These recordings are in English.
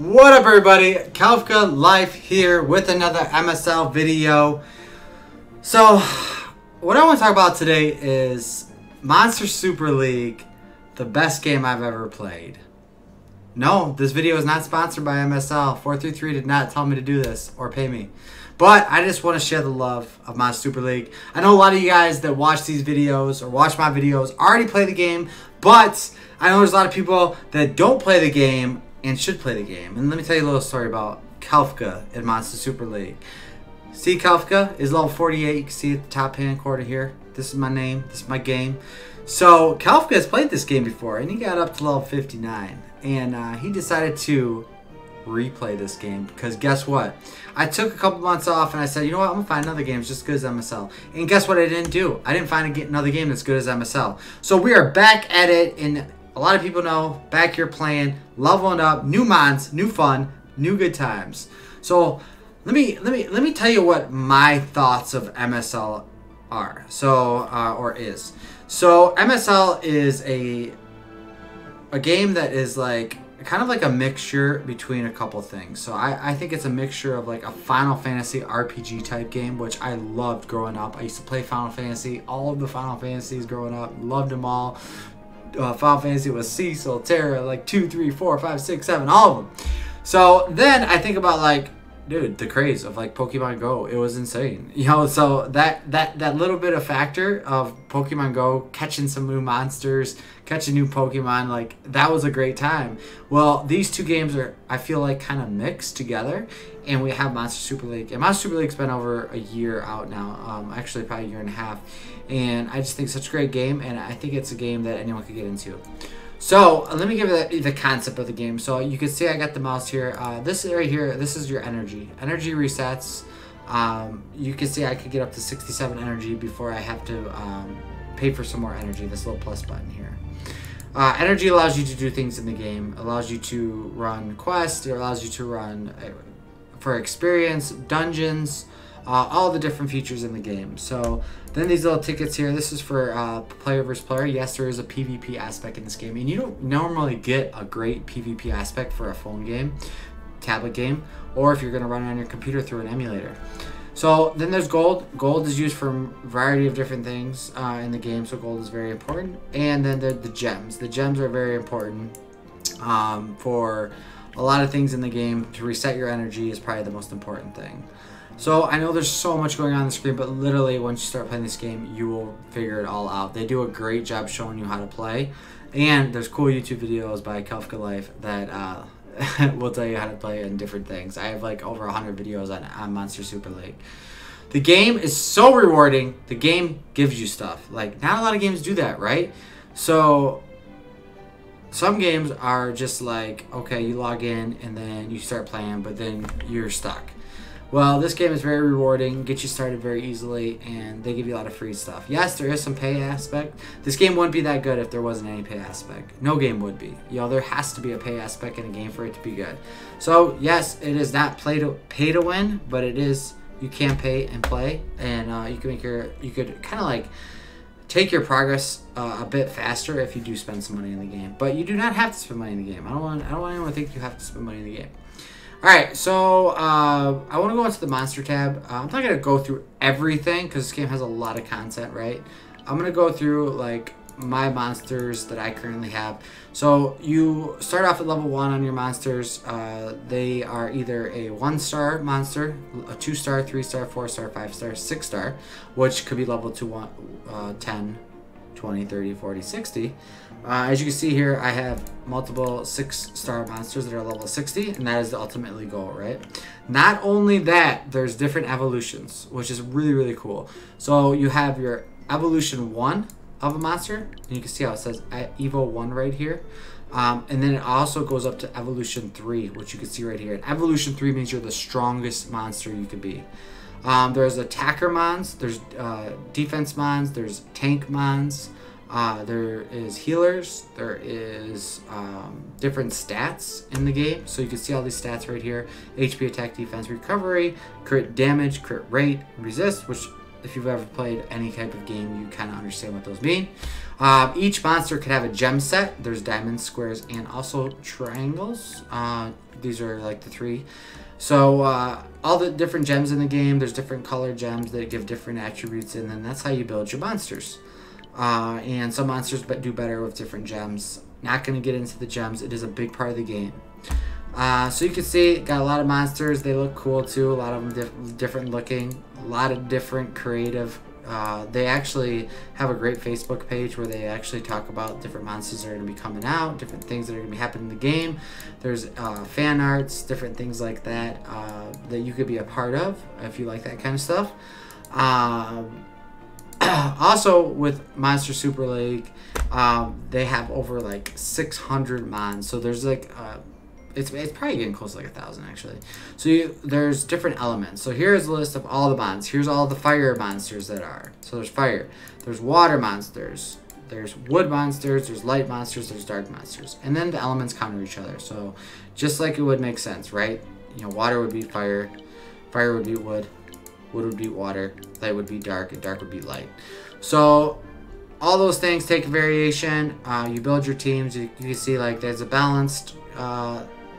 What up, everybody? Kafka Life here with another MSL video. So, what I want to talk about today is Monster Super League, the best game I've ever played. No, this video is not sponsored by MSL. 433 did not tell me to do this or pay me. But I just want to share the love of Monster Super League. I know a lot of you guys that watch these videos or watch my videos already play the game, but I know there's a lot of people that don't play the game and should play the game. And let me tell you a little story about Kafka in Monster Super League. See, Kafka is level 48. You can see at the top hand corner here. This is my name. This is my game. So Kafka has played this game before, and he got up to level 59. And he decided to replay this game because guess what? I took a couple months off and I said, you know what? I'm going to find another game that's just as good as MSL. And guess what I didn't do? I didn't find another game that's good as MSL. So we are back at it, and a lot of people know, back here playing, leveling up, new mods, new fun, new good times. So let me tell you what my thoughts of MSL are. So or is. So MSL is a game that is like kind of like a mixture between a couple things. So I think it's a mixture of like a Final Fantasy RPG type game, which I loved growing up. I used to play Final Fantasy, all of the Final Fantasies growing up, loved them all. Final Fantasy was Cecil, Terra, like 2, 3, 4, 5, 6, 7, all of them. So then I think about like, dude, the craze of like Pokemon Go. It was insane, you know. So that little bit of factor of Pokemon Go, catching some new monsters, catching new Pokemon, like that was a great time. Well, these two games are, I feel like, kind of mixed together, and we have Monster Super League. And Monster Super League's been over a year out now, actually probably a year and a half. And I just think it's such a great game, and I think it's a game that anyone could get into. So let me give you the concept of the game. So you can see I got the mouse here. This right here, this is your energy. Energy resets. You can see I could get up to 67 energy before I have to pay for some more energy. This little plus button here. Energy allows you to do things in the game. Allows you to run quests. It allows you to run for experience, dungeons, all the different features in the game. So then these little tickets here, this is for player versus player. Yes, there is a PvP aspect in this game, and you don't normally get a great PvP aspect for a phone game, tablet game, or if you're going to run it on your computer through an emulator. So then there's gold. Gold is used for a variety of different things in the game, so gold is very important. And then the gems. The gems are very important for a lot of things in the game. To reset your energy is probably the most important thing. So I know there's so much going on the screen, but literally once you start playing this game, you will figure it all out. They do a great job showing you how to play, and there's cool YouTube videos by Kafka Life that will tell you how to play in different things. I have like over 100 videos on Monster Super League. The game is so rewarding. The game gives you stuff. Like, not a lot of games do that, right? So some games are just like, okay, you log in and then you start playing, but then you're stuck. Well, this game is very rewarding, gets you started very easily, and they give you a lot of free stuff. Yes, there is some pay aspect. This game wouldn't be that good if there wasn't any pay aspect. No game would be. You know, there has to be a pay aspect in a game for it to be good. So, yes, it is not pay to win, but it is, you can pay and play, and you could kind of like take your progress a bit faster if you do spend some money in the game. But you do not have to spend money in the game. I don't want anyone to think you have to spend money in the game. Alright, so I want to go into the monster tab. I'm not going to go through everything because this game has a lot of content, right? I'm going to go through like my monsters that I currently have. So you start off at level 1 on your monsters. They are either a 1-star monster, a 2-star, 3-star, 4-star, 5-star, 6-star, which could be level 10, 20, 30, 40, 60. As you can see here, I have multiple 6-star monsters that are level 60, and that is the ultimately goal, right? Not only that, there's different evolutions, which is really, really cool. So you have your evolution 1 of a monster, and you can see how it says Evo 1 right here. And then it also goes up to evolution 3, which you can see right here. And evolution 3 means you're the strongest monster you could be. There's attacker mons, there's defense mons, there's tank mons. There is healers, there is different stats in the game. So you can see all these stats right here. HP, attack, defense, recovery, crit damage, crit rate, resist, which if you've ever played any type of game, you kind of understand what those mean. Each monster could have a gem set. There's diamonds, squares, and also triangles. These are like the 3. So all the different gems in the game, there's different colored gems that give different attributes, and then that's how you build your monsters. And some monsters do better with different gems. Not going to get into the gems. It is a big part of the game. So you can see, got a lot of monsters. They look cool too. A lot of them different looking. A lot of different creative. They actually have a great Facebook page where they actually talk about different monsters that are going to be coming out, different things that are going to be happening in the game. There's fan arts, different things like that that you could be a part of if you like that kind of stuff. Also with Monster Super League, they have over like 600 mons. So there's like it's probably getting close to like 1,000 actually. So there's different elements. So here's a list of all the mons. Here's all the fire monsters that are. So there's fire. There's water monsters. There's wood monsters. There's light monsters. There's dark monsters. And then the elements counter each other. So just like it would make sense, right? You know, water would be fire. Fire would be wood. Wood would be water. Light would be dark. And dark would be light. So all those things take a variation. You build your teams. You can see like there's a balanced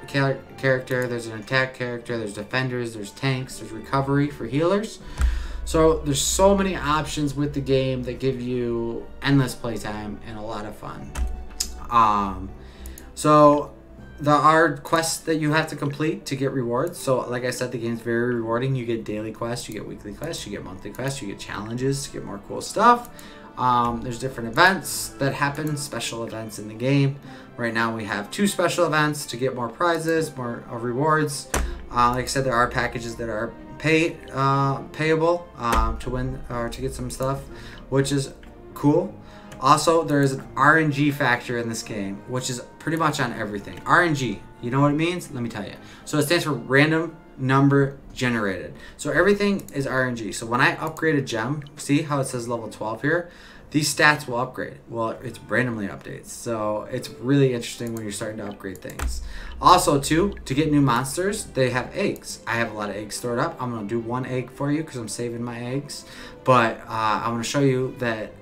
character, there's an attack character, there's defenders, there's tanks, there's recovery for healers. So there's so many options with the game that give you endless playtime and a lot of fun. So there are quests that you have to complete to get rewards. So like I said, the game's very rewarding. You get daily quests, you get weekly quests, you get monthly quests, you get challenges to get more cool stuff. There's different events that happen, special events in the game. Right now we have 2 special events to get more prizes, more rewards. Like I said, there are packages that are payable to win or to get some stuff, which is cool. Also, there is an RNG factor in this game, which is pretty much on everything. RNG, you know what it means? Let me tell you. So it stands for random number generated. So everything is RNG. So when I upgrade a gem, see how it says level 12 here? These stats will upgrade. Well, it's randomly updates. So it's really interesting when you're starting to upgrade things. Also, too, to get new monsters, they have eggs. I have a lot of eggs stored up. I'm going to do 1 egg for you because I'm saving my eggs. But I want to show you that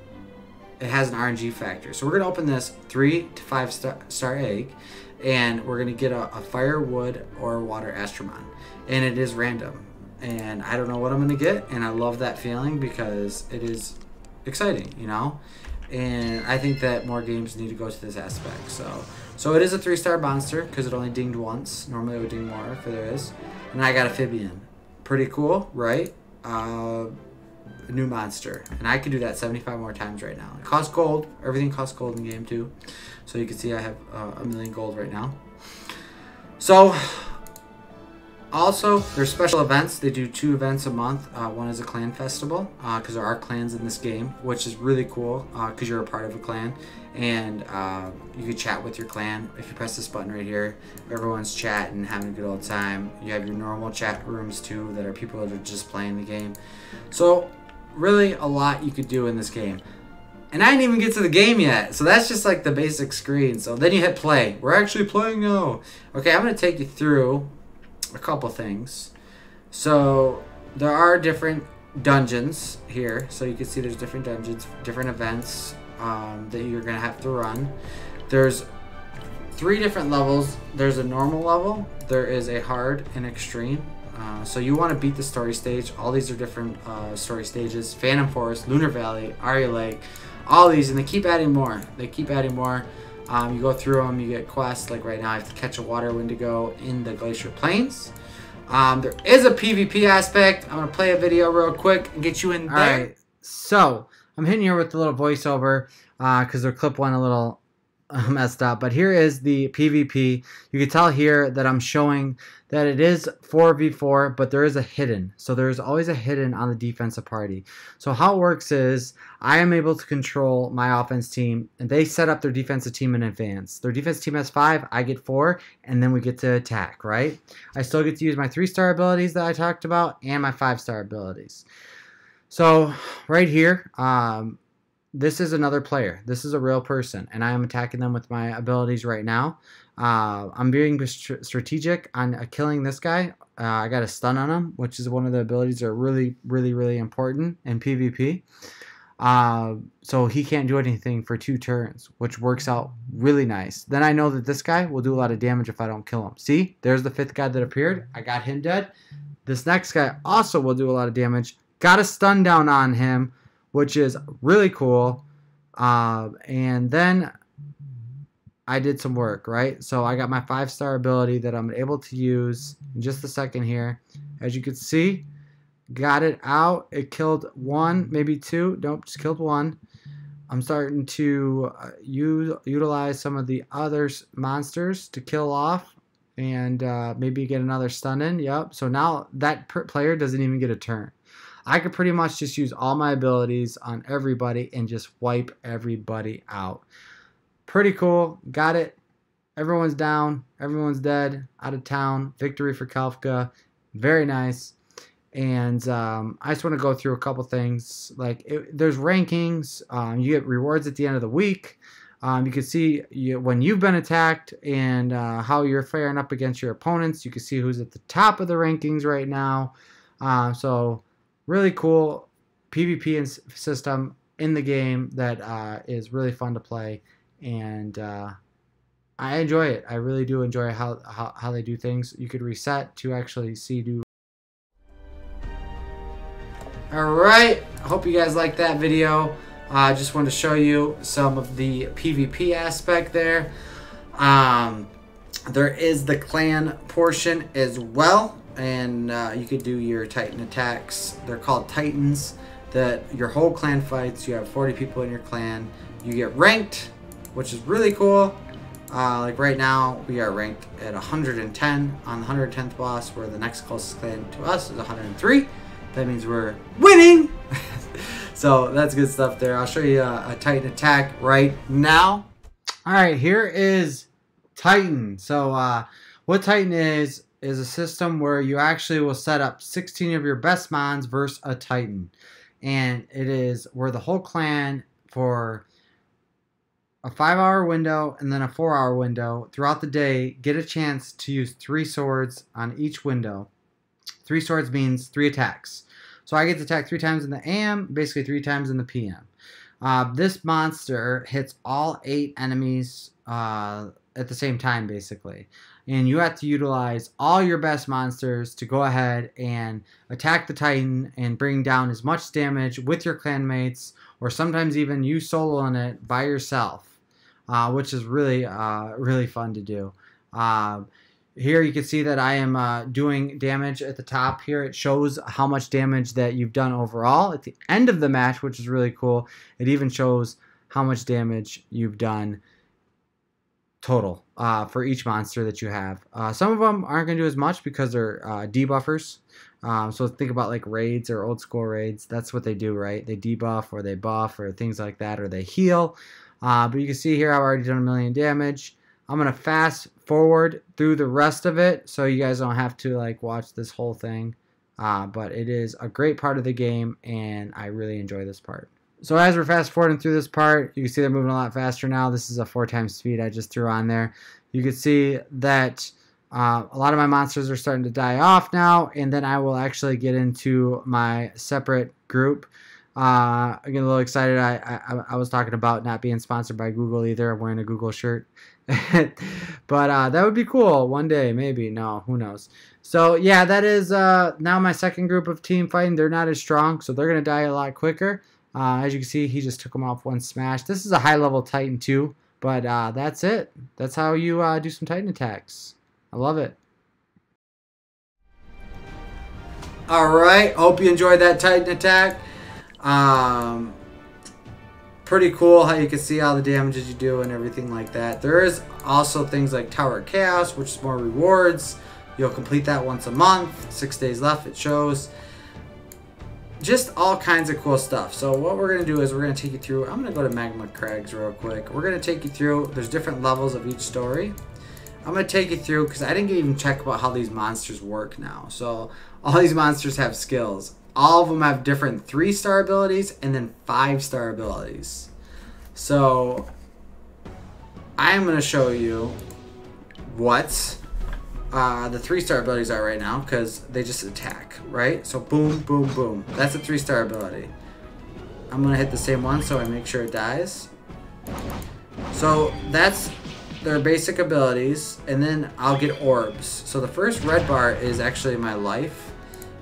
it has an RNG factor. So we're going to open this 3 to 5 star egg. And we're going to get a fire, wood, or water Astromon. And it is random. And I don't know what I'm going to get. And I love that feeling because it is exciting, you know? And I think that more games need to go to this aspect. So it is a 3-star monster because it only dinged once. Normally it would ding more if there is. And I got a Phibian. Pretty cool, right? A new monster. And I can do that 75 more times right now. It costs gold. Everything costs gold in the game too. So you can see I have a million gold right now. So also, there's special events. They do 2 events a month. One is a clan festival, because there are clans in this game, which is really cool, because you're a part of a clan. And you can chat with your clan. If you press this button right here, everyone's chatting, having a good old time. You have your normal chat rooms too, that are people that are just playing the game. So, really a lot you could do in this game. And I didn't even get to the game yet. So that's just like the basic screen. So then you hit play. We're actually playing now. Okay, I'm going to take you through a couple things. So there are different dungeons here. So you can see there's different dungeons, different events that you're going to have to run. There's 3 different levels. There's a normal level. There is a hard and extreme. So you want to beat the story stage. All these are different story stages. Phantom Forest, Lunar Valley, Aria Lake, all these, and they keep adding more. They keep adding more. You go through them, you get quests. Like right now, I have to catch a water Wendigo in the Glacier Plains. There is a PvP aspect. I'm going to play a video real quick and get you in there. All right, so I'm hitting here with the little voiceover because their clip went a little messed up. But here is the PvP. You can tell here that I'm showing that it is 4v4, but there is a hidden. So there's always a hidden on the defensive party. So how it works is I am able to control my offense team, and they set up their defensive team in advance. Their defensive team has 5, I get 4, and then we get to attack, right? I still get to use my 3-star abilities that I talked about and my 5-star abilities. So right here, this is another player. This is a real person, and I am attacking them with my abilities right now. I'm being strategic on killing this guy. I got a stun on him, which is one of the abilities that are really, really, really important in PvP. So he can't do anything for 2 turns, which works out really nice. Then I know that this guy will do a lot of damage if I don't kill him. See, there's the 5th guy that appeared. I got him dead. This next guy also will do a lot of damage. Got a stun down on him, which is really cool. And then I did some work, right? So I got my 5-star ability that I'm able to use in just a second here. As you can see, got it out. It killed 1, maybe 2. Nope, just killed 1. I'm starting to utilize some of the other monsters to kill off and maybe get another stun in. Yep. So now that player doesn't even get a turn. I could pretty much just use all my abilities on everybody and just wipe everybody out. Pretty cool. Got it. Everyone's down. Everyone's dead. Out of town. Victory for Kefka. Very nice. And I just want to go through a couple things. Like there's rankings. You get rewards at the end of the week. You can see when you've been attacked and how you're faring up against your opponents. You can see who's at the top of the rankings right now. So really cool PvP system in the game that is really fun to play, and I enjoy it. I really do enjoy how they do things. You could reset to actually see Alright, I hope you guys liked that video. I just wanted to show you some of the PvP aspect there. There is the clan portion as well. And you could do your Titan attacks. They're called Titans. That your whole clan fights. You have 40 people in your clan. You get ranked, which is really cool. Like right now, we are ranked at 110 on the 110th boss, where the next closest clan to us is 103. That means we're winning. So that's good stuff there. I'll show you a Titan attack right now. All right, here is Titan. So what Titan is a system where you actually will set up 16 of your best mons versus a Titan. And it is where the whole clan, for a 5-hour window and then a 4-hour window throughout the day, get a chance to use 3 swords on each window. 3 swords means 3 attacks. So I get to attack 3 times in the AM, basically 3 times in the PM. This monster hits all 8 enemies at the same time, basically. And you have to utilize all your best monsters to go ahead and attack the Titan and bring down as much damage with your clanmates, or sometimes even you soloing it by yourself, which is really, really fun to do. Here you can see that I am doing damage at the top here. It shows how much damage that you've done overall. At the end of the match, which is really cool, it even shows how much damage you've done total for each monster that you have. Some of them aren't going to do as much because they're debuffers. So think about like raids or old school raids. That's what they do, right? They debuff or they buff or things like that, or they heal. But you can see here I've already done 1 million damage. I'm going to fast forward through the rest of it so you guys don't have to like watch this whole thing. But it is a great part of the game, and I really enjoy this part. So as we're fast forwarding through this part, you can see they're moving a lot faster now. This is a 4 times speed I just threw on there. You can see that a lot of my monsters are starting to die off now, and then I will actually get into my separate group. I get a little excited. I was talking about not being sponsored by Google either. I'm wearing a Google shirt. But that would be cool one day, maybe. No, who knows. So yeah, that is now my second group of team fighting. They're not as strong, so they're going to die a lot quicker. As you can see, he just took him off 1 smash. This is a high level Titan too, but that's it. That's how you do some Titan attacks. I love it. Alright, hope you enjoyed that Titan attack. Pretty cool how you can see all the damages you do and everything like that. There is also things like Tower of Chaos, which is more rewards. You'll complete that once a month. 6 days left, it shows. Just all kinds of cool stuff. So what we're going to do is we're going to take you through. I'm going to go to Magma Crags real quick. We're going to take you through. There's different levels of each story. I'm going to take you through because I didn't even check about how these monsters work now. So all these monsters have skills. all of them have different 3-star abilities and then 5-star abilities. So I'm going to show you what the 3-star abilities are right now, because they just attack, right? So boom, boom, boom. That's a 3-star ability. I'm going to hit the same one so I make sure it dies. So that's their basic abilities, and then I'll get orbs. So the first red bar is actually my life,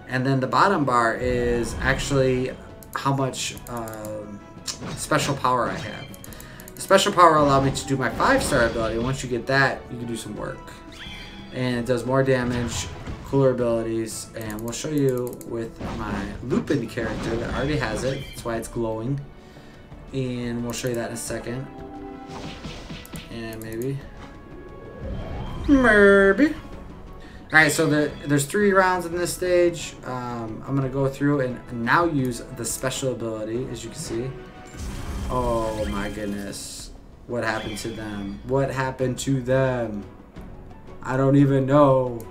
and then the bottom bar is actually how much special power I have. The special power allowed me to do my 5-star ability. Once you get that, you can do some work. And it does more damage, cooler abilities, and we'll show you with my Lupin character that already has it. That's why it's glowing. And we'll show you that in a second. And maybe. Alright, so there's 3 rounds in this stage. I'm going to go through and now use the special ability, as you can see. Oh my goodness. What happened to them? What happened to them? I don't even know.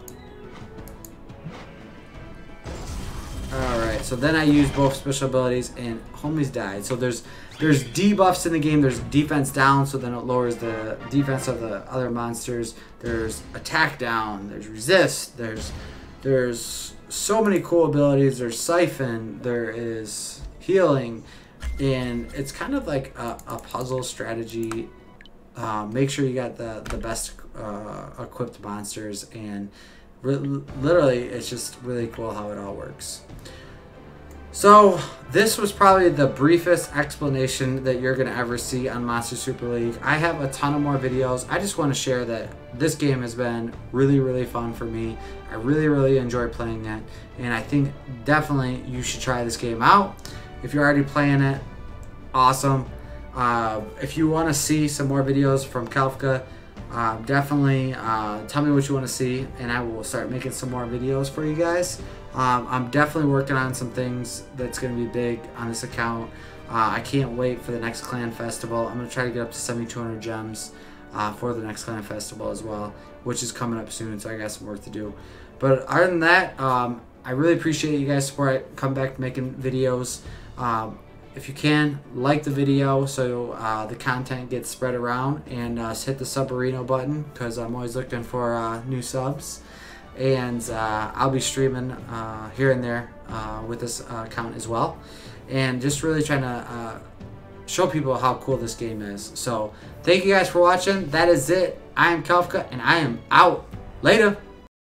Alright, so then I use both special abilities and homies died. So there's debuffs in the game. There's defense down, so then it lowers the defense of the other monsters. There's attack down. There's resist. There's so many cool abilities. There's siphon. There is healing. And it's kind of like a puzzle strategy. Make sure you got the best equipped monsters, and literally it's just really cool how it all works. So this was probably the briefest explanation that you're going to ever see on Monster Super League. I have a ton of more videos. I just want to share that this game has been really, really fun for me. I really, really enjoy playing it, and I think definitely you should try this game out. If you're already playing it, awesome. If you want to see some more videos from Kefka, definitely tell me what you want to see, and I will start making some more videos for you guys. I'm definitely working on some things that's going to be big on this account. I can't wait for the next Clan Festival. I'm going to try to get up to 7,200 gems for the next Clan Festival as well, which is coming up soon, so I got some work to do. But other than that, I really appreciate you guys' support. Come back to making videos. If you can, like the video so the content gets spread around, and hit the Subarino button, because I'm always looking for new subs. And I'll be streaming here and there with this account as well, and just really trying to show people how cool this game is. So thank you guys for watching. That is it. I am Kefka, and I am out. Later.